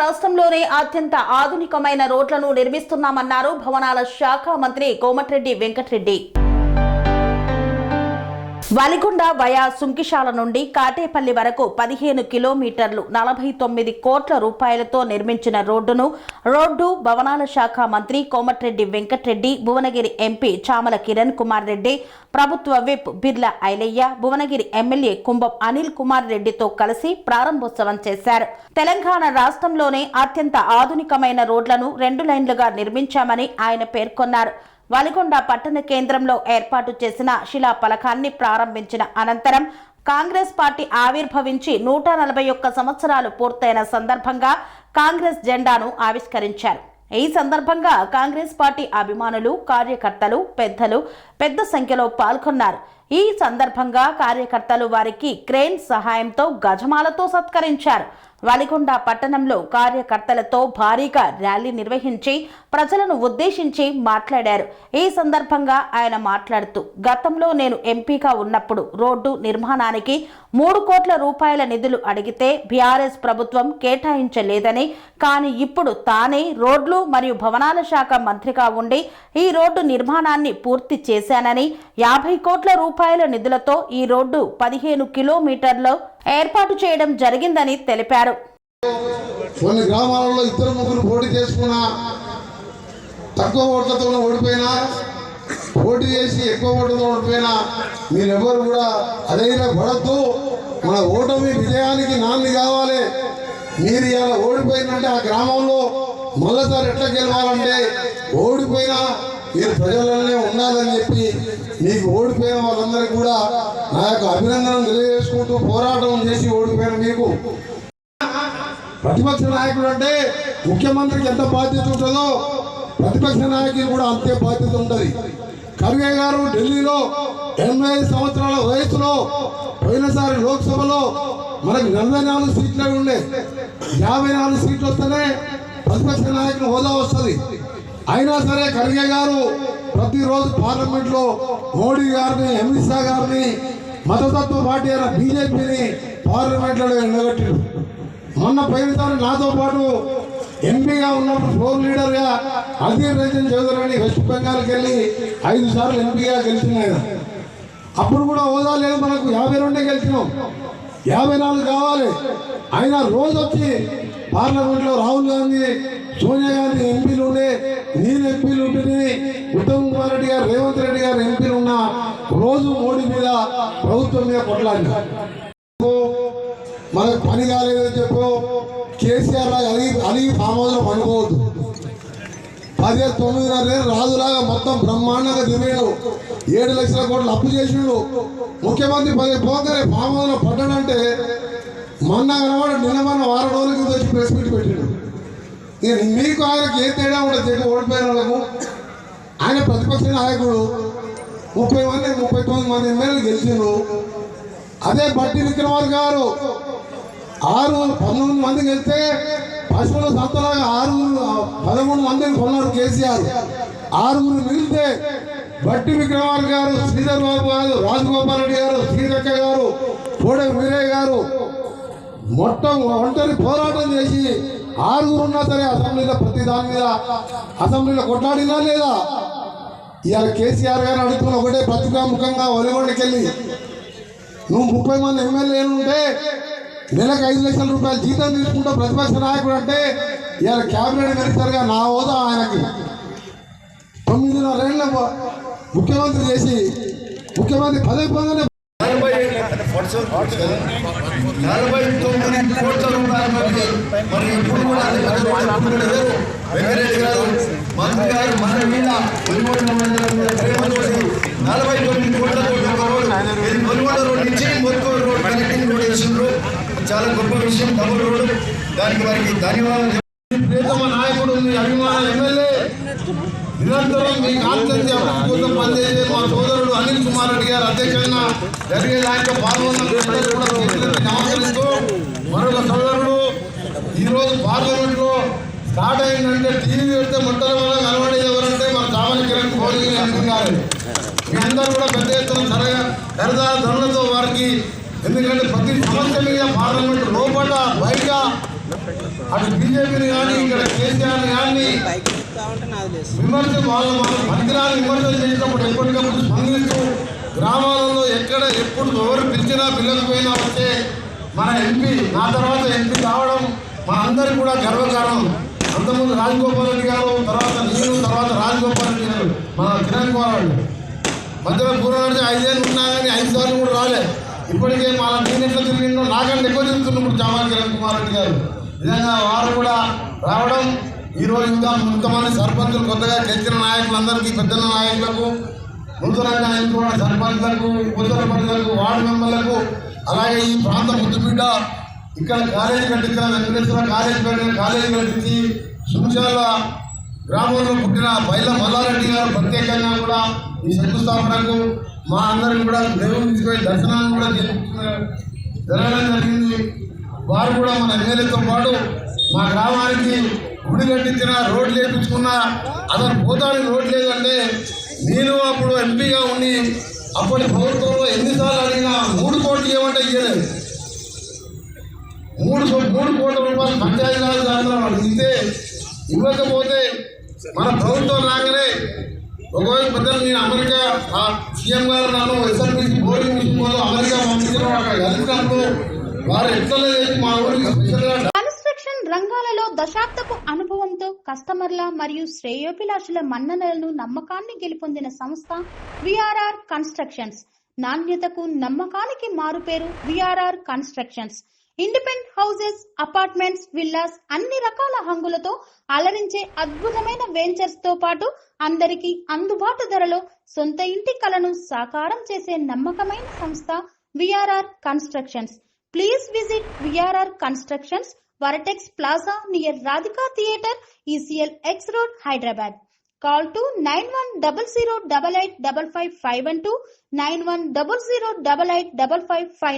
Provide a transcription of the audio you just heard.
రాష్ట్రంలోనే అత్యంత ఆధునికమైన రోడ్లను నిర్మిస్తున్నామన్నారు భవనాల శాఖ మంత్రి కోమటిరెడ్డి వెంకటరెడ్డి. వలిగొండ వయా సుంకిశాల నుండి కాటేపల్లి వరకు 15 కిలోమీటర్లు 49 కోట్ల రూపాయలతో నిర్మించిన రోడ్డు భవనాల శాఖ మంత్రి కోమటిరెడ్డి వెంకటరెడ్డి, భువనగిరి ఎంపీ చామల కిరణ్ కుమార్ రెడ్డి, ప్రభుత్వ విప్ బిర్లా ఐలయ్య, భువనగిరి ఎమ్మెల్యే కుంభం అనిల్ కుమార్ రెడ్డితో కలిసి ప్రారంభోత్సవం చేశారు. తెలంగాణ రాష్ట్రంలోనే అత్యంత ఆధునికమైన రోడ్లను 2 లైన్లుగా నిర్మించామని ఆయన పేర్కొన్నారు. వలిగొండ పట్టణ కేంద్రంలో ఏర్పాటు చేసిన శిలా ఫలకాన్ని ప్రారంభించిన అనంతరం కాంగ్రెస్ పార్టీ ఆవిర్భవించి 141 సంవత్సరాలు పూర్తయిన సందర్భంగా కాంగ్రెస్ జెండాను ఆవిష్కరించారు. ఈ సందర్భంగా కాంగ్రెస్ పార్టీ అభిమానులు, కార్యకర్తలు, పెద్దలు పెద్ద సంఖ్యలో పాల్గొన్నారు. ఈ సందర్భంగా కార్యకర్తలు వారికి క్రేన్ సహాయంతో గజమాలతో సత్కరించారు. వలిగొండ పట్టణంలో కార్యకర్తలతో భారీగా ర్యాలీ నిర్వహించి ప్రజలను ఉద్దేశించి మాట్లాడారు. ఈ సందర్భంగా ఆయన మాట్లాడుతూ, గతంలో నేను ఎంపీగా ఉన్నప్పుడు రోడ్డు నిర్మాణానికి 3 కోట్ల రూపాయల నిధులు అడిగితే బీఆర్ఎస్ ప్రభుత్వం కేటాయించలేదని, కానీ ఇప్పుడు తానే రోడ్లు మరియు భవనాల శాఖ మంత్రిగా ఉండి ఈ రోడ్డు నిర్మాణాన్ని పూర్తి చేశానని, 50 కోట్ల రూపాయల నిధులతో ఈ రోడ్డు 15 కిలోమీటర్లు ఏర్పాటు చేయడం జరిగిందని తెలిపారు. కొన్ని గ్రామాలలో 2-3 పోటీ చేసుకున్నా, తక్కువ ఓట్లతో ఓడిపోయినా, పోటీ చేసి ఎక్కువ ఓట్లతో ఓడిపోయినా మీరెవరు కూడా అధైర్యపడద్దు. మన ఓటమి విజయానికి నాంది కావాలి. మీరు ఇలా ఓడిపోయినంటే ఆ గ్రామంలో మళ్ళీసారి ఎట్లా గెలవాలంటే ఓడిపోయినా మీరు ప్రజలనే ఉండాలని చెప్పి మీకు ఓడిపోయిన వాళ్ళందరికీ కూడా నా యొక్క అభినందనలు తెలియజేసుకుంటూ, పోరాటం చేసి ఓడిపోయిన మీకు ప్రతిపక్ష నాయకుడు అంటే ముఖ్యమంత్రికి ఎంత బాధ్యత ఉంటుందో ప్రతిపక్ష నాయకులు కూడా అంతే బాధ్యత ఉంటుంది. ఖర్గే గారు ఢిల్లీలో 85 సంవత్సరాల వయసులో పోయినసారి లోక్సభలో మనకు 44 సీట్లే ఉండే, 54 సీట్లు వస్తేనే ప్రతిపక్ష నాయకులు హోదా వస్తుంది. అయినా సరే ఖర్గే గారు ప్రతిరోజు పార్లమెంట్లో మోడీ గారిని, అమిత్ షా గారిని, మతతత్వ పార్టీ అయిన బీజేపీని పార్లమెంట్లో ఎండగట్టారు. మొన్న పోయినసారి నాతో పాటు ఎంపీగా ఉన్నప్పుడు ఫ్లోర్ లీడర్గా అధీర్ రంజన్ చౌదరి వెస్ట్ బెంగాల్కి వెళ్ళి 5 సార్లు ఎంపీగా గెలిచిన ఆయన. అప్పుడు కూడా హోదా లేదు మనకు, 52 గెలిచినాం, 54 కావాలి. ఆయన రోజు వచ్చి పార్లమెంట్లో రాహుల్ గాంధీ, సోనియా గాంధీ ఎంపీలు ఉండే, నేను ఎంపీలు ఉంటుంది, ఉత్తమ్ కుమార్ రెడ్డి గారు, రేవంత్ రెడ్డి గారు ఎంపీలు ఉన్న రోజు మోడీ మీద, ప్రభుత్వం మీద కొట్లాడిన. మనకు పని కాలేదని చెప్పు కేసీఆర్ అలిగి ఫామ్ హౌస్లో పనుకోవద్దు. 10-9.5 రాజులాగా మొత్తం బ్రహ్మాండంగా తిరిగాడు. 7 లక్షల కోట్లు అప్పు చేసిండు. ముఖ్యమంత్రి 10 పోగానే ఫామ్ హౌస్లో పడ్డాడంటే మొన్న కనబడి నిన్న వారం రోజుల కింద వచ్చి ప్రెస్ మీట్ పెట్టిండు. మీకు ఆయనకి ఏ తేడా ఉండదు చెప్పి ఓడిపోయిన వాళ్ళకు. ఆయన ప్రతిపక్ష నాయకుడు, 39 మంది ఎమ్మెల్యేలు గెలిచిండు. అదే బట్టి విక్రమార్క గారు 19 మంది గెలిస్తే పశువుల సంతలాగా 13 మందిని కొన్నారు కేసీఆర్. 6 మిగిలితే బట్టి విక్రమార్క గారు, శ్రీధర్ బాబు గారు, రాజగోపాల్ రెడ్డి గారు, శ్రీరక్క గారు, కోడే వీరయ్య గారు మొత్తం ఒంటరి పోరాటం చేసి 6 ఉన్నా సరే అసెంబ్లీలో ప్రతి దాని మీద అసెంబ్లీలో కొట్లాడినా లేదా? ఇవాళ కేసీఆర్ గారు అడుగుతున్న ఒకటే పత్రికాముఖంగా వలిగొండకి వెళ్ళి, నువ్వు 30 మంది ఎమ్మెల్యేలు ఉంటే నెలకు 5 లక్షల రూపాయలు జీతం తీసుకుంటా ప్రతిపక్ష నాయకుడు అంటే, ఇవాళ క్యాబినెట్ మినిస్టర్గా నా హోదా ఆయనకి 9.5 ఏళ్ళ ముఖ్యమంత్రి చేసి ముఖ్యమంత్రి పదవి పొందనే 49 కోట్ల రూపాయలు మరి ఇప్పుడు కూడా వెంకటరెడ్డి గారు మంత్రి గారు మన మీద 49 కోట్ల రోడ్ నుంచి మొత్తం రోడ్ కనెక్టింగ్ రోడ్ వేసిండ్రు. చాలా గొప్ప విషయం, డబుల్ రోడ్. దానికి వారికి ధన్యవాదాలు. ప్రియతమ నాయకుడు, మీ అభిమాన ఎమ్మెల్యే, నిరంతరం మీ కాన్స్టిట్యూన్సీ అభివృద్ధి కోసం పనిచేసే మా సోదరుడు అనిల్ కుమార్ రెడ్డి గారు అధ్యక్షులైన జరిగే దాంట్లో నమస్కరిస్తూ, మరొక సోదరుడు ఈరోజు పార్లమెంట్లో స్టార్ట్ అయిందంటే టీవీ పెడితే మొట్టమొదటి కనబడేది ఎవరంటే మన చామల కిరణ్ కోరిక గారు. మీ అందరూ కూడా పెద్ద ఎత్తున సరదా ధరలతో వారికి, ఎందుకంటే ప్రతి సమస్య మీద పార్లమెంట్ లోపల బయట అటు బీజేపీని కానీ ఇక్కడ కేసీఆర్ కానీ వాళ్ళ మంత్రాలు విమర్శలు చేసినప్పుడు ఎప్పటికప్పుడు స్పందిస్తూ గ్రామాలలో ఎక్కడ ఎప్పుడు ఎవరు పిలిచినా పిల్లకపోయినా వచ్చే మన ఎంపీ నా తర్వాత ఎంపీ కావడం మా అందరికి కూడా గర్వకారణం. అంతకుముందు రాజగోపాల్ రెడ్డి గారు, తర్వాత నేను, తర్వాత రాజగోపాల్ రెడ్డి గారు, మన కిరణ్ కుమార్ రెడ్డి మధ్యలో పూర్వం 5 ఏళ్ళు ఉన్నా కానీ 5 సార్లు కూడా రాలే. ఇప్పటికే మన నేను ఎట్లా తిరిగిందో నాకంటే ఎక్కువ తిరుగుతున్నప్పుడు చామల కిరణ్ కుమార్ రెడ్డి గారు. నిజంగా వారు కూడా రావడం ఈరోజు ఇంకా కొంతమంది సర్పంచులు కొత్తగా గెలిచిన నాయకులందరికీ, పెద్ద నాయకులకు, నూతనంగా ఎన్నుకున్న సర్పంచ్లకు, ఉప సర్పంచ్లకు, వార్డు మెంబర్లకు, అలాగే ఈ ప్రాంత ముద్దుబిడ్డ ఇక్కడ కాలేజీ కట్టించిన వెంకటేశ్వర కాలేజీ కట్టించి సుంచాల గ్రామంలో పుట్టిన బైల మల్లారెడ్డి గారు ప్రత్యేకంగా కూడా ఈ శంకుస్థాపనకు మా అందరిని కూడా దేవుని తీసుకొని దర్శనాన్ని కూడా జరగడం జరిగింది. వారు కూడా మన ఎమ్మెల్యేతో పాటు మా గ్రామానికి గుడి కట్టించిన, రోడ్లు వేయించుకున్న, అసలు పోతానికి రోడ్ లేదంటే నేను అప్పుడు ఎంపీగా ఉండి అప్పటి ప్రభుత్వంలో ఎన్నిసార్లు అడిగినా 3 కోట్లు ఏమంటే ఇవ్వలేదు. 3 కోట్ల రూపాయలు పంచాయతీరాజ్ దాంట్లో ఇస్తే ఇవ్వకపోతే మన ప్రభుత్వం రాగానే ఒకవేళ పెద్దలు నేను అమెరికా సీఎం గారు నన్ను ఎస్ఆర్పీసీ బోర్డింగ్ విషయంలో అమెరికా పంపించిన అక్కడ కలిసినప్పుడు వారు ఎట్లా చేసి మా ఊరికి స్పెషల్గా కన్స్ట్రక్షన్ రంగాలలో దశాబ్దపు అనుభవంతో కస్టమర్ల మరియు శ్రేయోభిలాషుల మన్ననలను, నమ్మకాన్ని గెలుపొందిన సంస్థ విఆర్ఆర్ కన్స్ట్రక్షన్స్. నాణ్యతకు, నమ్మకానికి మారుపేరు VRR constructions. Independent houses, apartments, villas అన్ని రకాల హంగులతో అలరించే అద్భుతమైన వెంచర్స్ తో పాటు అందరికీ అందుబాటు ధరలో సొంత ఇంటి కలను సాకారం చేసే నమ్మకమైన సంస్థ VRR constructions. Please visit VRR Constructions, Varatex Plaza near Radhika Theatre, ECL X Road, Hyderabad. Call to 9100885551 9100885559.